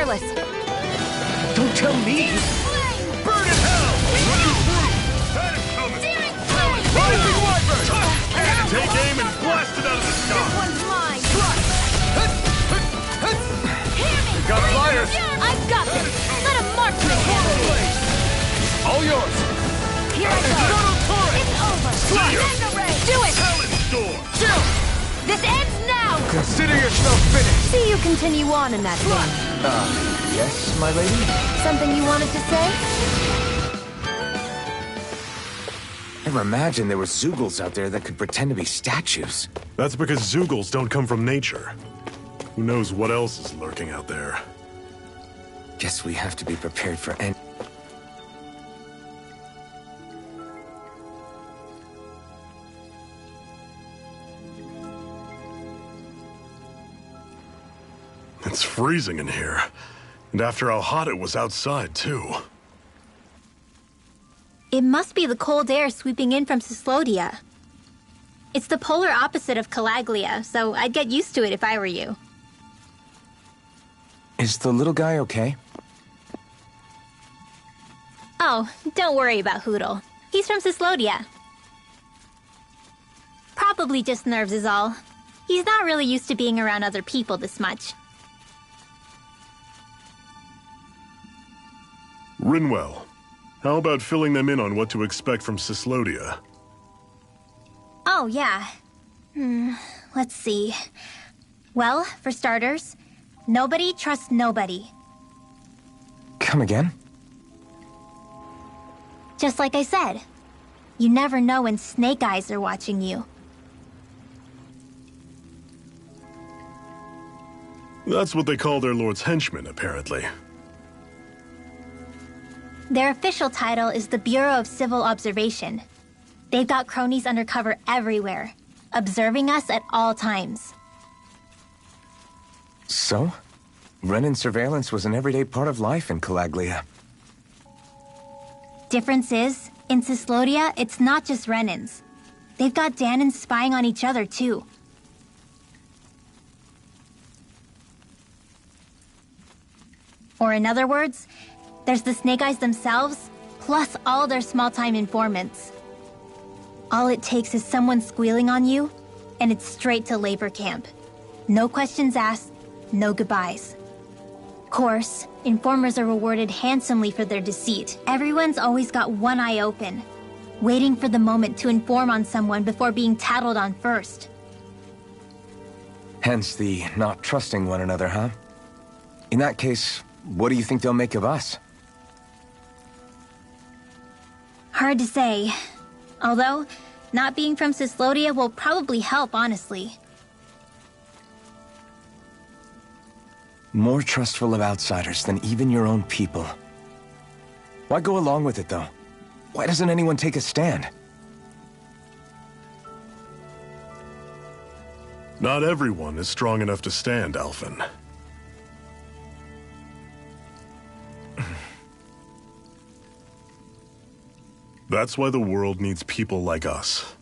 fearless. Don't tell me! Burn in hell! Running through! That is coming! Rising Wyvern! Take aim and blast it out of the This sky! one's mine. Got flyers! I've got this. Let him march me. All yours! Here I go. Total turret! It's over. See ya. End the race. Do it. Talon Storm! This ends now. Consider yourself finished! See you continue on in that vein. Yes, my lady? Something you wanted to say? Never imagined there were Zoogles out there that could pretend to be statues. That's because Zoogles don't come from nature. Who knows what else is lurking out there? Guess we have to be prepared for any... It's freezing in here. And after how hot it was outside, too. It must be the cold air sweeping in from Cyslodia. It's the polar opposite of Calaglia, so I'd get used to it if I were you. Is the little guy okay? Oh, don't worry about Hootle. He's from Cyslodia. Probably just nerves is all. He's not really used to being around other people this much. Rinwell, how about filling them in on what to expect from Cyslodia? Oh, yeah. Let's see. Well, for starters, nobody trusts nobody. Come again? Just like I said. You never know when Snake Eyes are watching you. That's what they call their lord's henchmen, apparently. Their official title is the Bureau of Civil Observation. They've got cronies undercover everywhere, observing us at all times. So? Renin surveillance was an everyday part of life in Calaglia. Difference is, in Cyslodia, it's not just Renins. They've got Danans spying on each other, too. Or in other words, there's the Snake Eyes themselves, plus all their small-time informants. All it takes is someone squealing on you, and it's straight to labor camp. No questions asked, no goodbyes. Of course, informers are rewarded handsomely for their deceit. Everyone's always got one eye open, waiting for the moment to inform on someone before being tattled on first. Hence the not trusting one another, huh? In that case, what do you think they'll make of us? Hard to say. Although, not being from Cyslodia will probably help, honestly. More trustful of outsiders than even your own people. Why go along with it, though? Why doesn't anyone take a stand? Not everyone is strong enough to stand, Alphen. That's why the world needs people like us.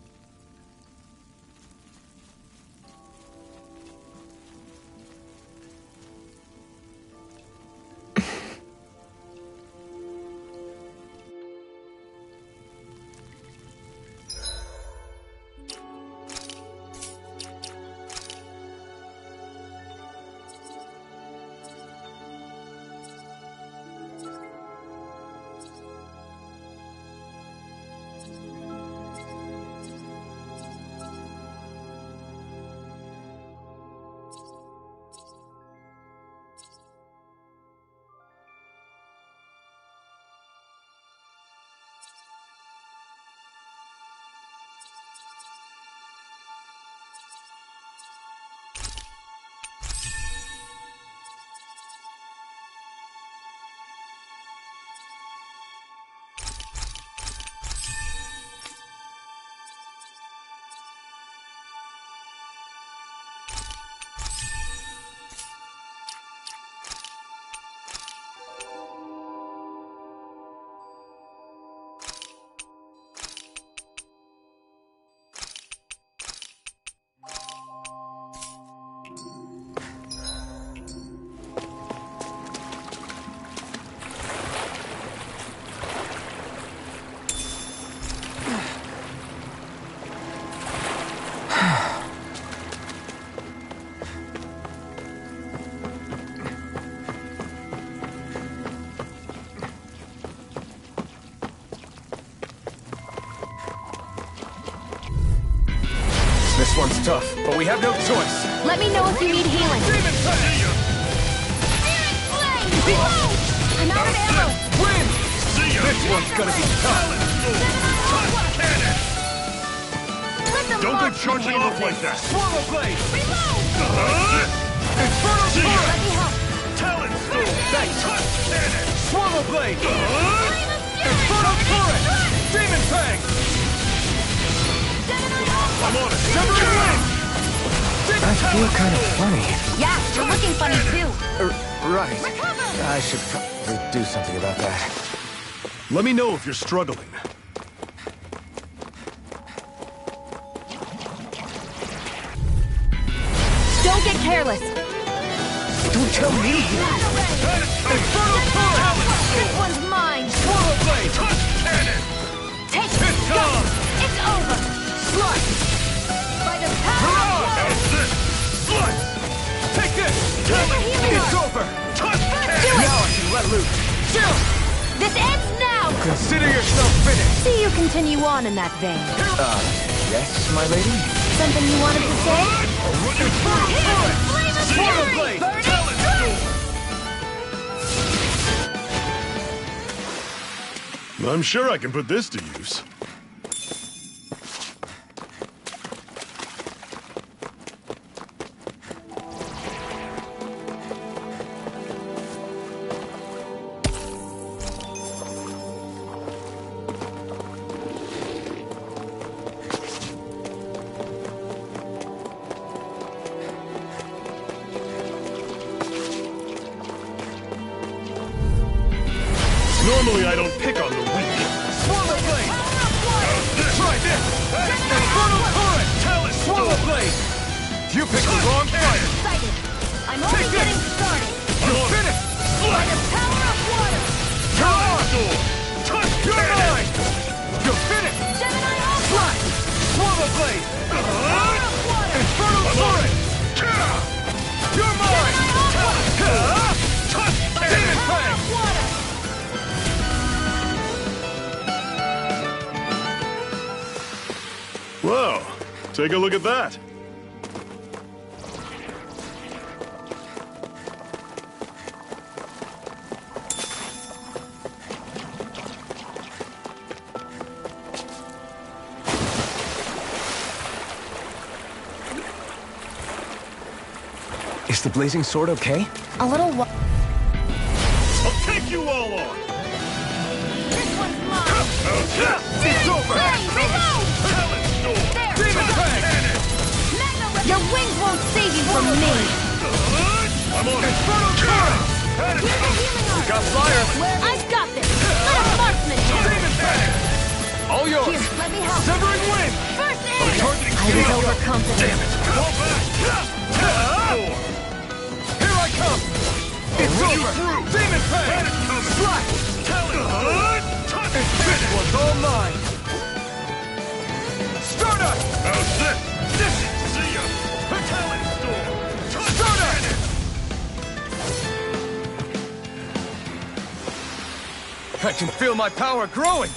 This one's tough, but we have no choice. Let me know if you need healing. Demon Fang! I'm out of ammo. Win! See ya! This one's gonna be tough. Touch cannon! Let the Don't go marksman charging handle off like this. that! Swallow Blade! Inferno See ya! Let me help. Talon Storm! Touch cannon! Swallow Blade! Inferno Current! Demon Fang! I'm on it! Severing Wind! I feel kind of funny. Yeah, you're looking funny too. Right. I should probably do something about that. Let me know if you're struggling. Don't get careless. Don't tell me! Inferno Current! This one's mine. Swallow Blade! Touch cannon! Take It's it. gone! It's over. Slice! By the power of water. How's this? Slice! Take this! healing It's arm. over! Touch Do cannon! it. Now I can let loose! Chill! This ends now. Consider yourself finished! See you continue on in that vein. Yes, my lady? Something you wanted to say? Inferno Current! Flame of Swallow fury. Blade! Burning Talon strike. I'm sure I can put this to use. Normally I don't pick on the weak. Swallow Blade! Try this! Inferno Current! Talon Swallow Storm! Blade! You picked the wrong fight! Excited. I'm Take only this. getting started. You're finished! By the power of water. Talon Storm! Touch You're cannon! mine! You're finished! Gemini Alpha. Slash! Swallow Blade! Power of water. Inferno Current! You're mine! Touch Demon cannon! Fang! Water. Whoa, take a look at that. Is the blazing sword okay? A little I'll take you all on. This one's mine. It's over! Reload. Talon Storm! There. Demon Fang! Your wings won't save you from me. I'm on it. Inferno Current! We got fire! I've got this. Let a marksman handle it. Demon Fang! All yours! Here, let me help. Severing Wind! First aid. Targeting I was overconfident. Damn it. Fall back. Talon Storm! Here I come! It's Run you over! through. Demon Fang! Had it coming. Slash! Talon Storm! Touch This cannon! one's all mine! Stardust! How's this? This is see ya! Talon Storm! Touch cannon! I can feel my power growing!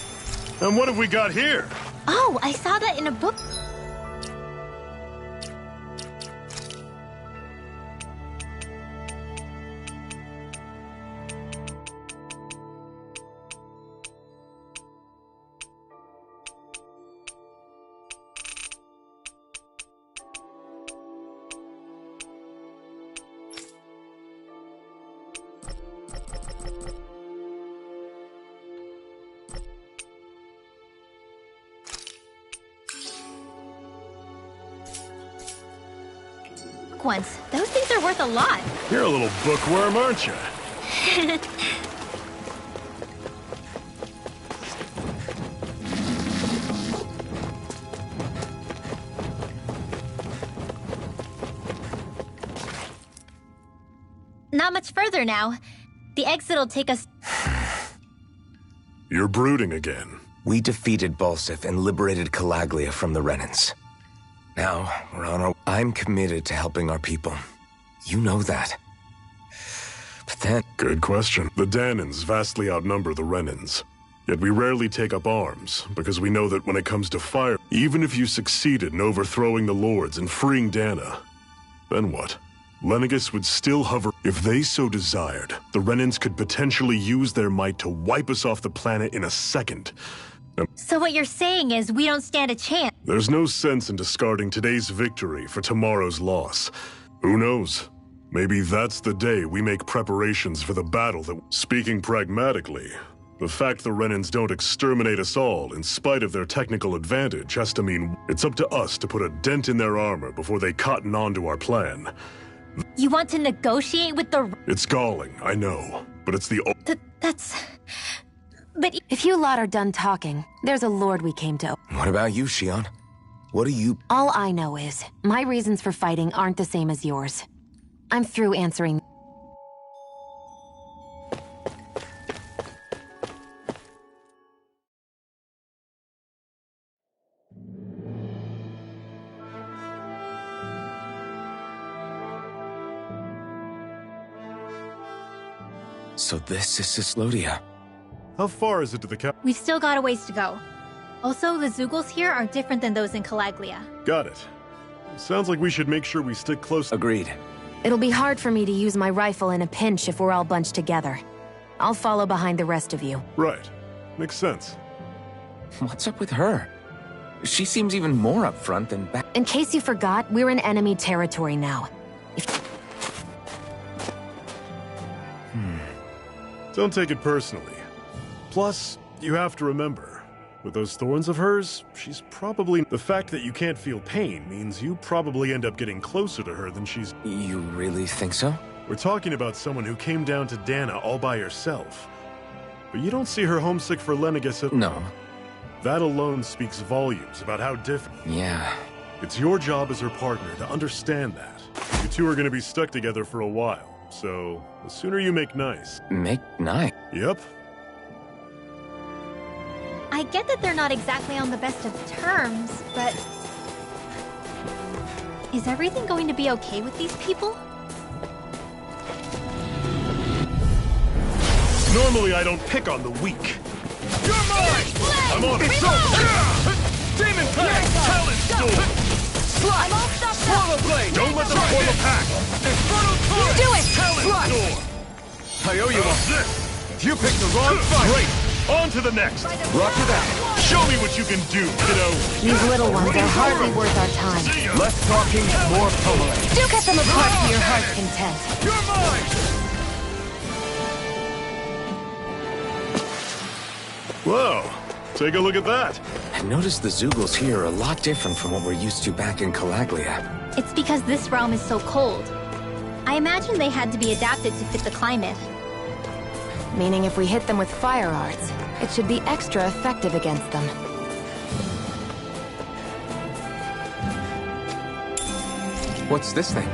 And what have we got here? Oh, I saw that in a book. Ones. Those things are worth a lot. You're a little bookworm, aren't you? Not much further now. The exit'll take us. You're brooding again. We defeated Balsif and liberated Calaglia from the Renans. Now, we're on our... I'm committed to helping our people. You know that. But then... Good question. The Danans vastly outnumber the Renans. Yet we rarely take up arms, because we know that when it comes to fire, even if you succeeded in overthrowing the Lords and freeing Dana, then what? Lenegis would still hover. If they so desired, the Renans could potentially use their might to wipe us off the planet in a second. So what you're saying is we don't stand a chance. There's no sense in discarding today's victory for tomorrow's loss. Who knows? Maybe that's the day we make preparations for the battle that... Speaking pragmatically, the fact the Renans don't exterminate us all in spite of their technical advantage has to mean it's up to us to put a dent in their armor before they cotton on to our plan. You want to negotiate with the... It's galling, I know, but it's the... That's... But... If you lot are done talking, there's a lord we came to... What about you, Shion? What do you... All I know is, my reasons for fighting aren't the same as yours. I'm through answering... So this is Cislodia. How far is it to the cap... We've still got a ways to go. Also, the Zeugles here are different than those in Calaglia. Got it. Sounds like we should make sure we stick close... Agreed. It'll be hard for me to use my rifle in a pinch if we're all bunched together. I'll follow behind the rest of you. Right. Makes sense. What's up with her? She seems even more upfront than back... In case you forgot, we're in enemy territory now. Don't take it personally. Plus, you have to remember, with those thorns of hers, she's probably... The fact that you can't feel pain means you probably end up getting closer to her than she's... You really think so? We're talking about someone who came down to Dana all by herself. But you don't see her homesick for Lenegis at... No. That alone speaks volumes about how different... Yeah. It's your job as her partner to understand that. You two are going to be stuck together for a while. So, the sooner you make nice. Make nice? Yep. I get that they're not exactly on the best of terms, but... Is everything going to be okay with these people? Normally I don't pick on the weak. You're mine! I'm on it! Demon Pack! Talent Storm! I'm all stopped up! Swallow Blade! Don't let them form a pack! Infernal Torrent! Do it! Talent Storm! I owe you one. This! You picked the wrong fight! Great! On to the next! Roger that. Show me what you can do, kiddo! These little ones are hardly worth our time. See ya! Less talking, more pummeling. Do cut them apart to your heart's content. You're mine! Whoa! Take a look at that! I noticed the Zeugles here are a lot different from what we're used to back in Calaglia. It's because this realm is so cold. I imagine they had to be adapted to fit the climate. Meaning if we hit them with fire arts, it should be extra effective against them. What's this thing?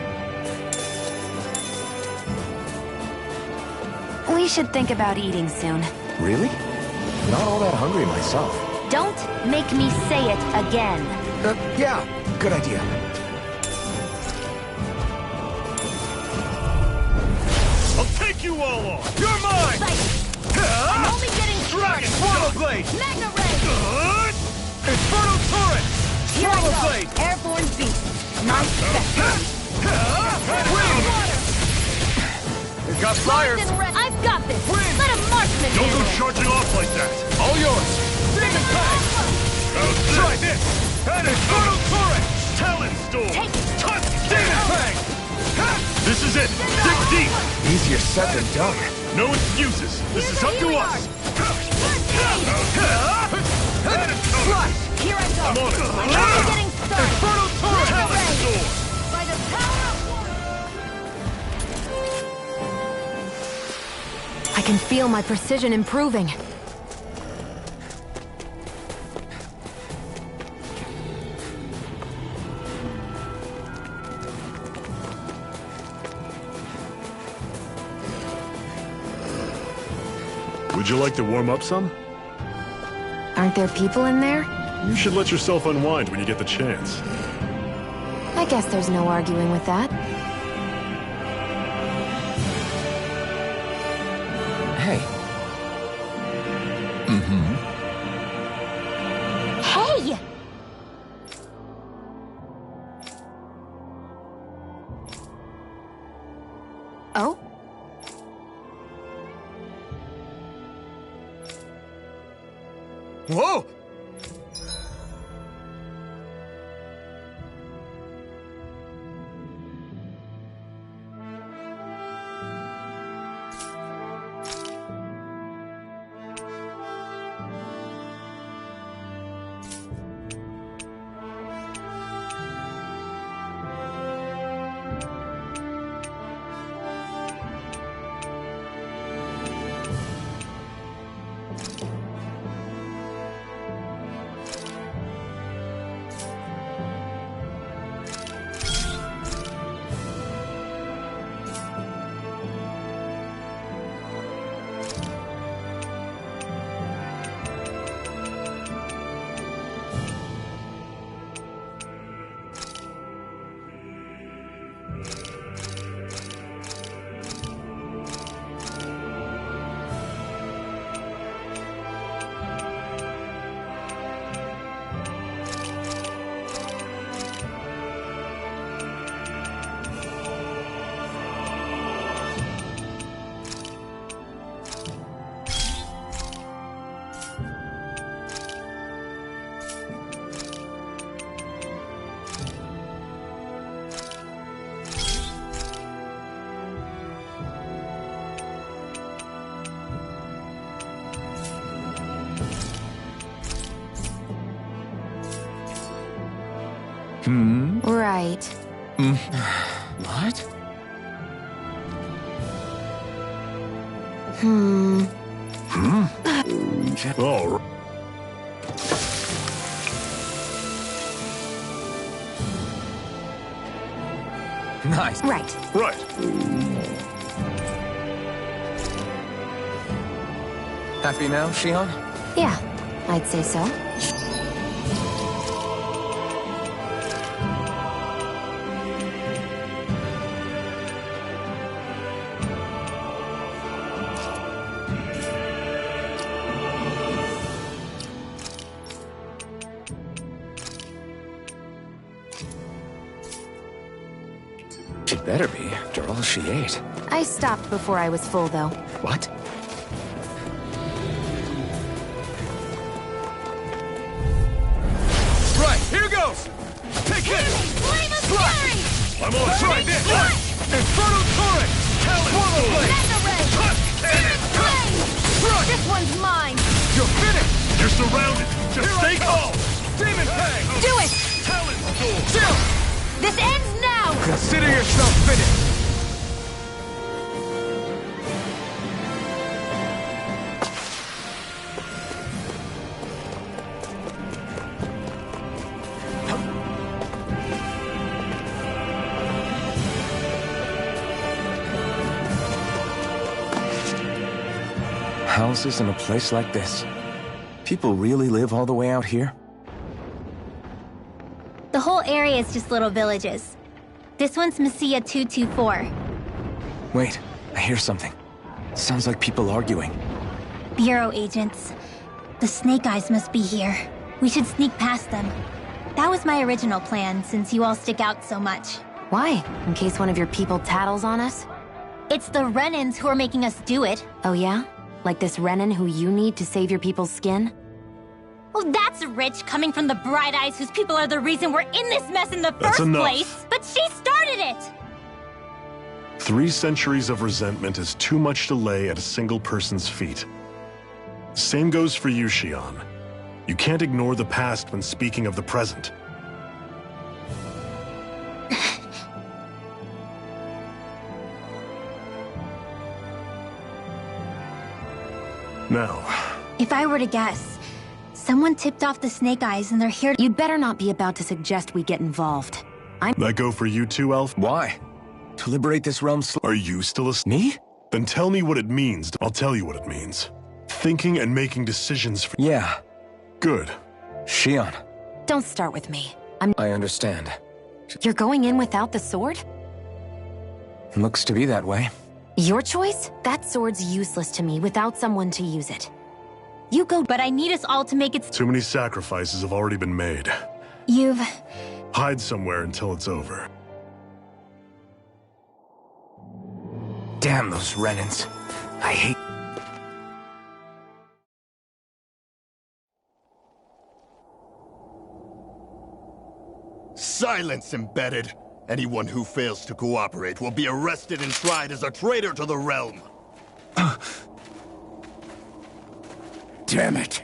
We should think about eating soon. Really? Not all that hungry myself. Don't make me say it again. Yeah, good idea. I'll take you all on! You're mine! I'm only getting started. Swallow Blade! Magna Ray! Infernal Torrent! Here I Swallow go. Blade! Airborne beast. My spectre. Got flyers! I've got this. Let a marksman Don't go handle it. charging off like that! All yours! Demon Pack! Try this! And Infernal Torrent! Talent Storm! Take it. Touch! Demon Pack! This is it! Dig deep! Easier said than done. No excuses! This is up to us! Here I go. I'm on it! I'm only getting started. Infernal Torrent! Magna Talent Ray. Storm! By the power of one. I can feel my precision improving. Would you like to warm up some? Aren't there people in there? You should let yourself unwind when you get the chance. I guess there's no arguing with that. Hey. Hey! Oh? Whoa! Right. What? All right. Nice. Right. Right. Happy now, Shion? Yeah, I'd say so. She better be, after all she ate. I stopped before I was full, though. What? Right, here goes! Take this! Flame of Fury! I'm on. Try this! Inferno Torrent! Swallow Blade! This one's mine! You're finished! You're surrounded. Just stay calm. Demon Fang! Do it! Talent Storm. Chill! This ends now! Consider yourself finished! Houses in a place like this. People really live all the way out here? The whole area is just little villages. This one's Messiah 224. Wait, I hear something. Sounds like people arguing. Bureau agents. The Snake Eyes must be here. We should sneak past them. That was my original plan, since you all stick out so much. Why? In case one of your people tattles on us? It's the Renans who are making us do it. Oh yeah? Like this Renan who you need to save your people's skin? Well, that's rich coming from the Bright Eyes whose people are the reason we're in this mess in the That's first enough. place. But she started it! 3 centuries of resentment is too much to lay at a single person's feet. Same goes for you, Shion. You can't ignore the past when speaking of the present. Now, If I were to guess, someone tipped off the Snake Eyes and they're here to— You'd better not be about to suggest we get involved. that go for you too, Alf? Why? To liberate this realm Are you still a... Me? Then tell me what it means. I'll tell you what it means. Thinking and making decisions for... Yeah. Good. Shion. Don't start with me. I understand. You're going in without the sword? Looks to be that way. Your choice? That sword's useless to me without someone to use it. You go, but I need us all to make it. Too many sacrifices have already been made. You've... Hide somewhere until it's over. Damn those Renans. I hate... Silence, embedded! Anyone who fails to cooperate will be arrested and tried as a traitor to the realm. Damn it.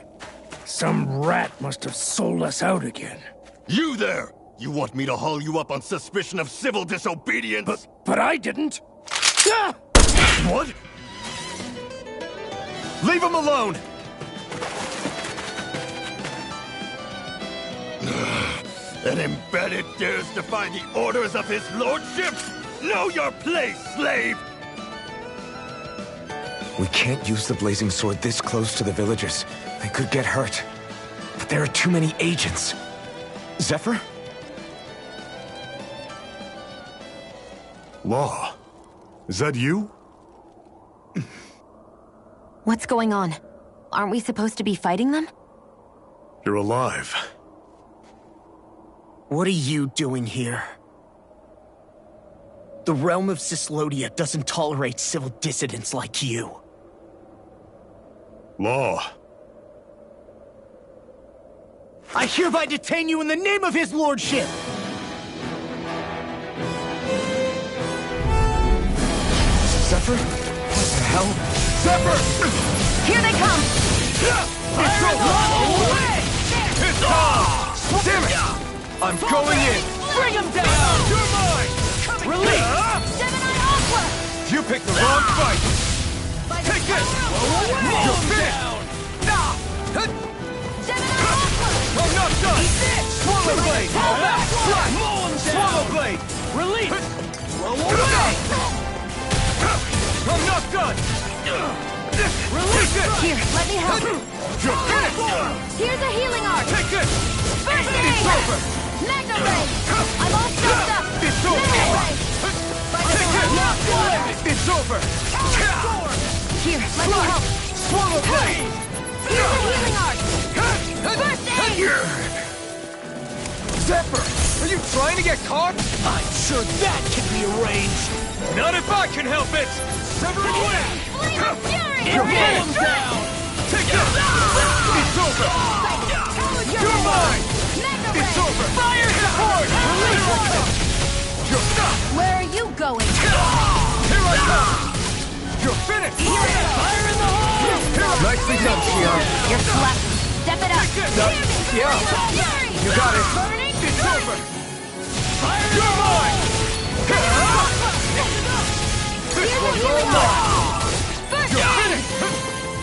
Some rat must have sold us out again. You there! You want me to haul you up on suspicion of civil disobedience? But I didn't. Ah! What? Leave him alone! An embedded dares defy the orders of his lordship? Know your place, slave! We can't use the blazing sword this close to the villagers. They could get hurt. But there are too many agents. Zephyr? Law, is that you? What's going on? Aren't we supposed to be fighting them? You're alive. What are you doing here? The realm of Cyslodia doesn't tolerate civil dissidents like you. Law. I hereby detain you in the name of his lordship! Zephyr? What the hell? Zephyr! Here they come! Fire away! It's on! Damn it! I'm going in! Bring him down! You're mine! Release! Gemini Aqua! You picked the wrong fight! Take this! You're finished! Gemini Aqua! I'm not done! Swallow blade! Fall back! Swallow blade! Release! Away! I'm not done! Release it! Here, let me help. You're finished! Here's a healing arc. Take this! First aid! It's over! Magna Ray! I'm all stuffed up. It's over! Magna Ray! Take this! It's over! Here, let me help. Swallow blade! Here's a healing arc. First aid! Zephyr! Are you trying to get caught? I'm sure that can be arranged! Not if I can help it! Sever it away! Flame of Fury! You're falling down! Take this! It's over! You're mine! Magna It's Ray! over! Fire support! Release it! You're stuck! Where are you going? Here I come! You're finished! Fire in the hole! Nicely done, Shion. You're flat. Step it up. Yeah. You got it. Burning It's over! Fire You're mine! This one's all mine! You're finished!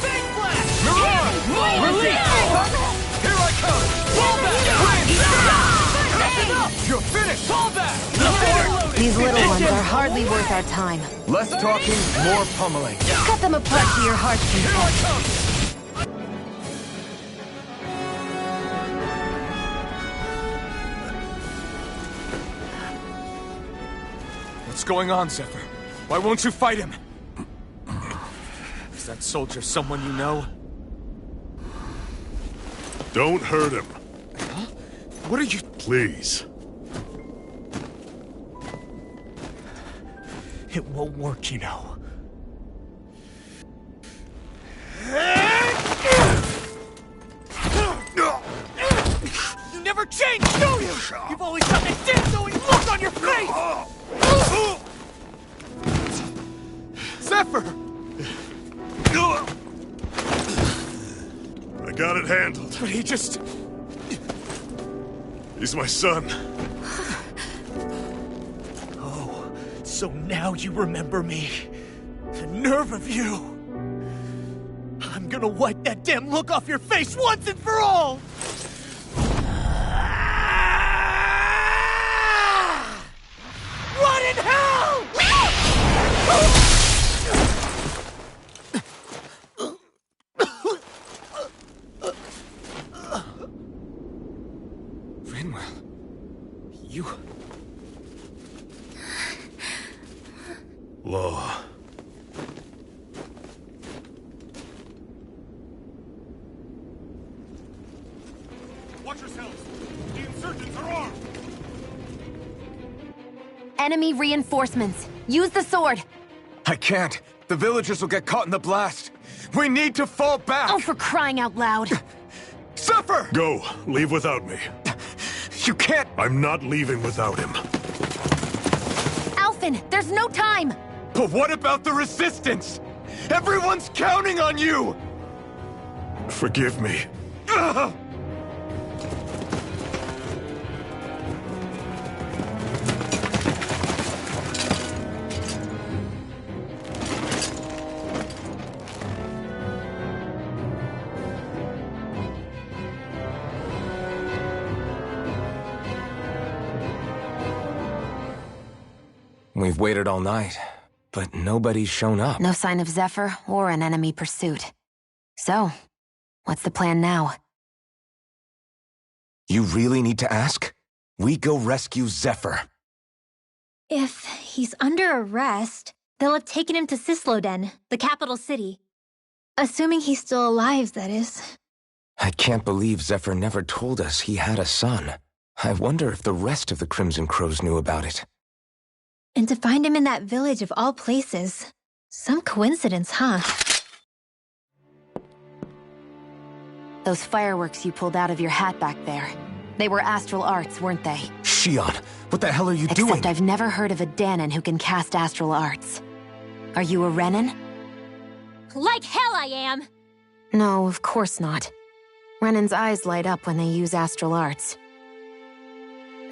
Big blast! You're on! Release! Here I come! Fall back! You're finished! Fall back! These little ones are hardly worth our time. Less talking, more pummeling. Cut them apart to your heart's Here I content. come! What's going on, Zephyr? Why won't you fight him? Is that soldier someone you know? Don't hurt him. Huh? What are you... Please. It won't work, you know. You never change, do you? You've always got that damn-knowing look on your face! Zephyr! I got it handled. But he just... He's my son. Oh, so now you remember me. The nerve of you! I'm gonna wipe that damn look off your face once and for all! What in hell?! Rinwell... You... Law. yourselves! The insurgents are armed! Enemy reinforcements. Use the sword. I can't. The villagers will get caught in the blast. We need to fall back! Oh, for crying out loud. Zephyr! Go. Leave without me. You can't... I'm not leaving without him. Alphen, there's no time! But what about the resistance? Everyone's counting on you! Forgive me. Ugh! We've waited all night, but nobody's shown up. No sign of Zephyr or an enemy pursuit. So, what's the plan now? You really need to ask? We go rescue Zephyr. If he's under arrest, they'll have taken him to Cisloden, the capital city. Assuming he's still alive, that is. I can't believe Zephyr never told us he had a son. I wonder if the rest of the Crimson Crows knew about it. And to find him in that village of all places. Some coincidence, huh? Those fireworks you pulled out of your hat back there. They were astral arts, weren't they? Shion, what the hell are you doing? Except I've never heard of a Danon who can cast astral arts. Are you a Renan? Like hell I am! No, of course not. Renan's eyes light up when they use astral arts.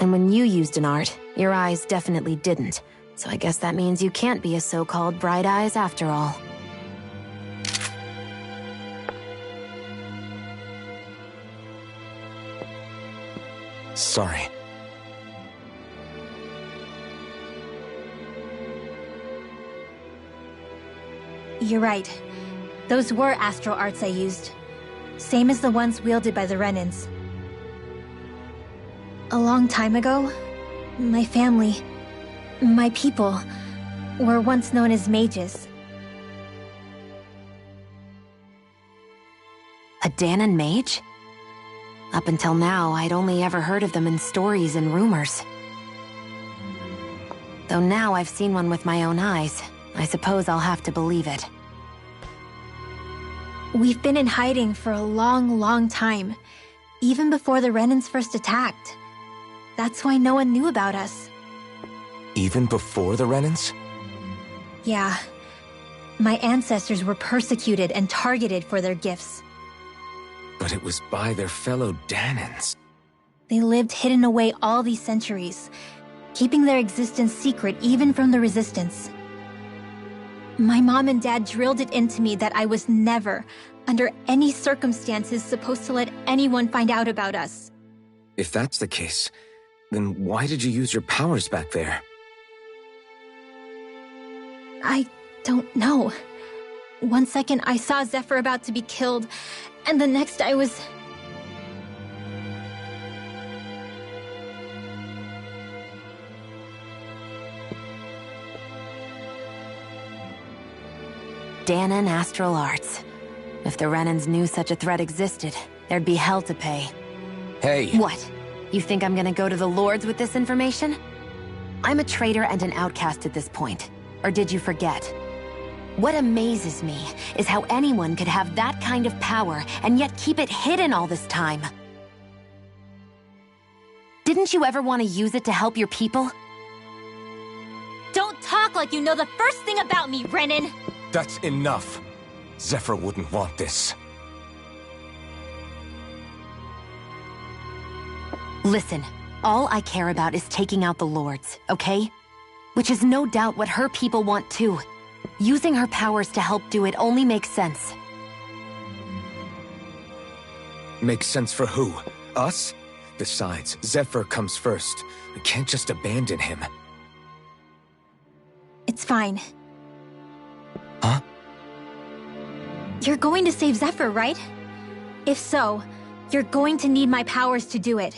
And when you used an art, your eyes definitely didn't. So I guess that means you can't be a so-called bright eyes after all. Sorry. You're right. Those were astral arts I used. Same as the ones wielded by the Renans. A long time ago, my family, my people, were once known as mages. A Danon mage? Up until now, I'd only ever heard of them in stories and rumors. Though now I've seen one with my own eyes, I suppose I'll have to believe it. We've been in hiding for a long, long time, even before the Renans first attacked. That's why no one knew about us. Even before the Renans? Yeah. My ancestors were persecuted and targeted for their gifts. But it was by their fellow Danons. They lived hidden away all these centuries, keeping their existence secret even from the Resistance. My mom and dad drilled it into me that I was never, under any circumstances, supposed to let anyone find out about us. If that's the case, then why did you use your powers back there? I don't know. One second I saw Zephyr about to be killed, and the next I was... Danon astral arts. If the Renans knew such a threat existed, there'd be hell to pay. Hey! What? You think I'm gonna go to the Lords with this information? I'm a traitor and an outcast at this point. Or did you forget? What amazes me is how anyone could have that kind of power and yet keep it hidden all this time. Didn't you ever want to use it to help your people? Don't talk like you know the first thing about me, Renan! That's enough. Zephyr wouldn't want this. Listen, all I care about is taking out the Lords, okay? Which is no doubt what her people want too. Using her powers to help do it only makes sense. Makes sense for who? Us? Besides, Zephyr comes first. We can't just abandon him. It's fine. Huh? You're going to save Zephyr, right? If so, you're going to need my powers to do it.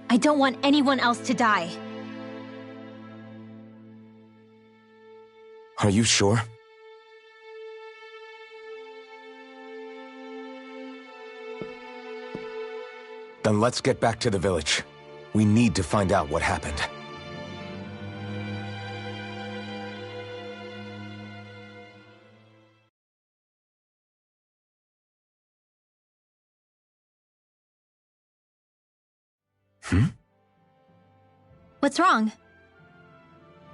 I don't want anyone else to die. Are you sure? Then let's get back to the village. We need to find out what happened. What's wrong?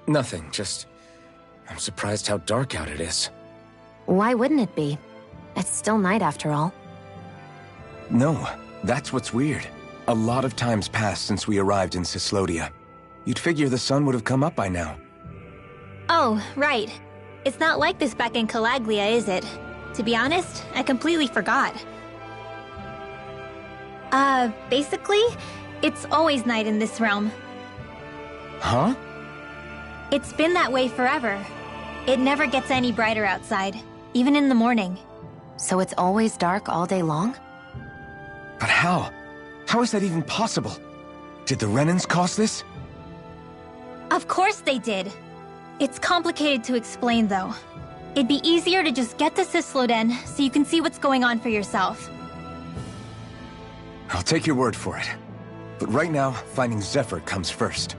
Nothing, just... I'm surprised how dark out it is. Why wouldn't it be? It's still night after all. No, that's what's weird. A lot of time's passed since we arrived in Cislodia. You'd figure the sun would have come up by now. Oh, right. It's not like this back in Calaglia, is it? To be honest, I completely forgot. Basically, it's always night in this realm. Huh? It's been that way forever. It never gets any brighter outside, even in the morning. So it's always dark all day long? But how? How is that even possible? Did the Renans cause this? Of course they did. It's complicated to explain, though. It'd be easier to just get to Cisloden so you can see what's going on for yourself. I'll take your word for it. But right now, finding Zephyr comes first.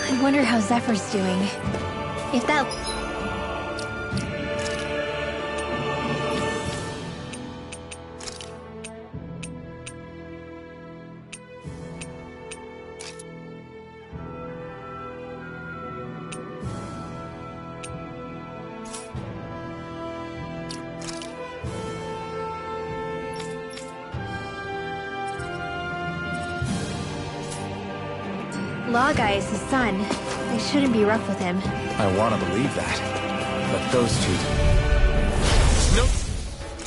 I wonder how Zephyr's doing. If that... Laga is his son. They shouldn't be rough with him. I want to believe that. But those two... No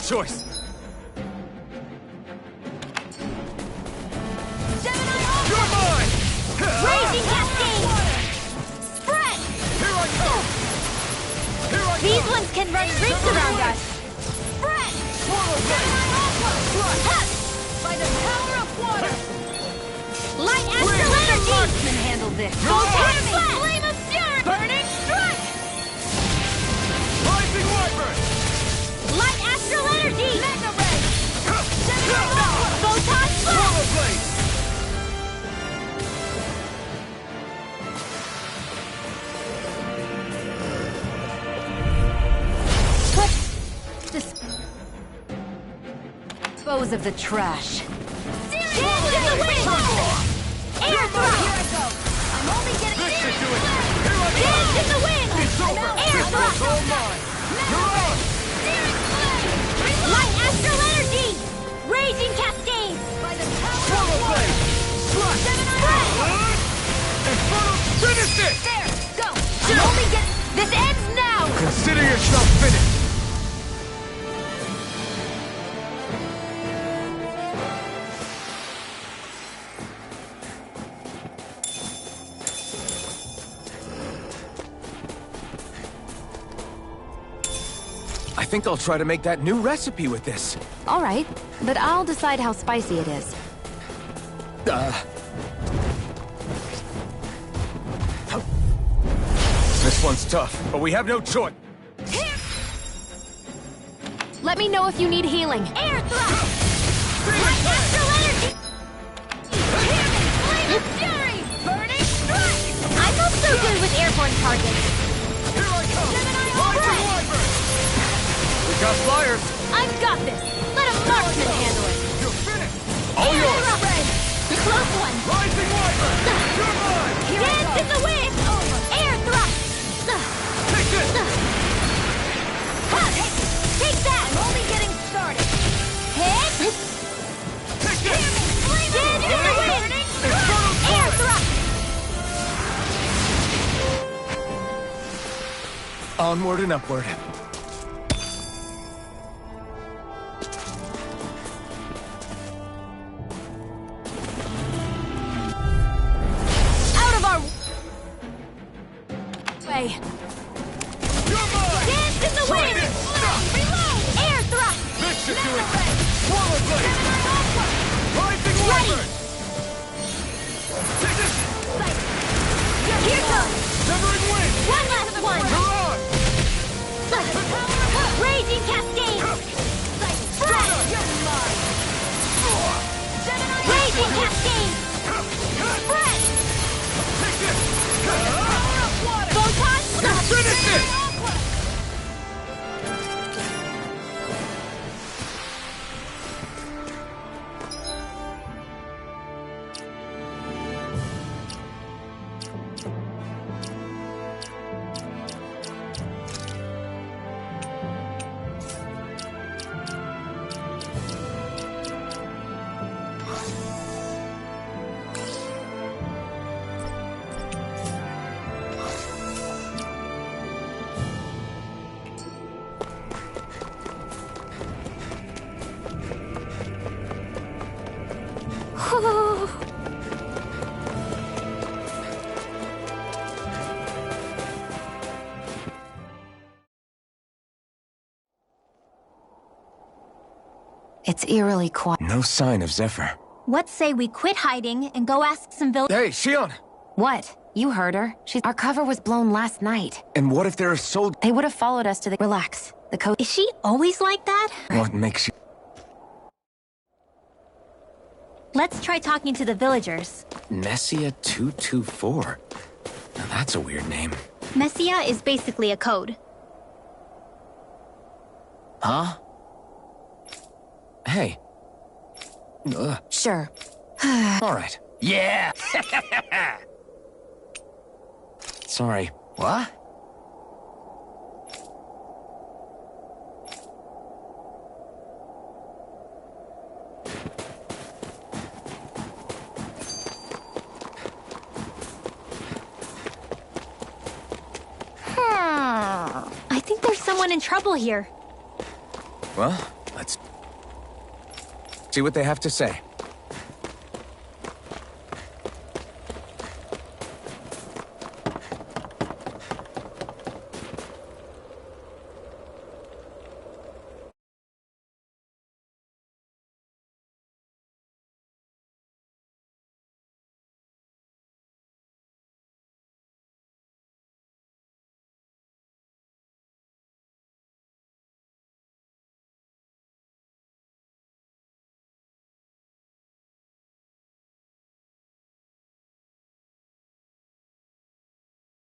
choice. You're mine! Raging Cascade! Spread! Here I come! Here I These come! ones can run rings around us! Spread! By the power of water! Light astral energy! Can handle this. Voltaic flame of fury! Burning strike! Rising Wyvern! Light astral energy! Mega ray! Now! Photon flame! Rollerblade! Dispose of the trash. Dance in the wind! Air thrust! I'm only getting This should do it! Here I Dance come! in the wind! It's over! Air This thrust! one's all mine! You're on! Light astral energy! Raging cascade! by the power of Rollerblade! Slash! Infernal! Finish it! There, go! I'm only getting... This ends now! Consider yourself finished! I think I'll try to make that new recipe with this. All right, but I'll decide how spicy it is. This one's tough, but we have no choice. Let me know if you need healing. Air thrust! Light astral energy! Flame of fury! Burning strike! I'm not so good with airborne targets. Here I come! Gemini Rising Albright! Wyvern! We got flyers. I've got this! Let a marksman handle it! You're finished! All yours. Close one! Rising Wyvern! You're mine! Dance in the wind! Air thrust! Take this! Take that! I'm only getting started. Hit! Take this! Dance in the wind! Infernal Air torrent! thrust! Onward and upward. It's eerily quiet. No sign of Zephyr. What say we quit hiding and go ask some Hey, Shion! What? You heard her. Our cover was blown last night. And what if there are soldiers? They would have followed us to the... Relax. The code... Is she always like that? What makes you... Let's try talking to the villagers. Messia 224. Now that's a weird name. Messia is basically a code. Huh? Hey. Sure. All right. Yeah! Sorry. What? I think there's someone in trouble here. Well, let's see what they have to say.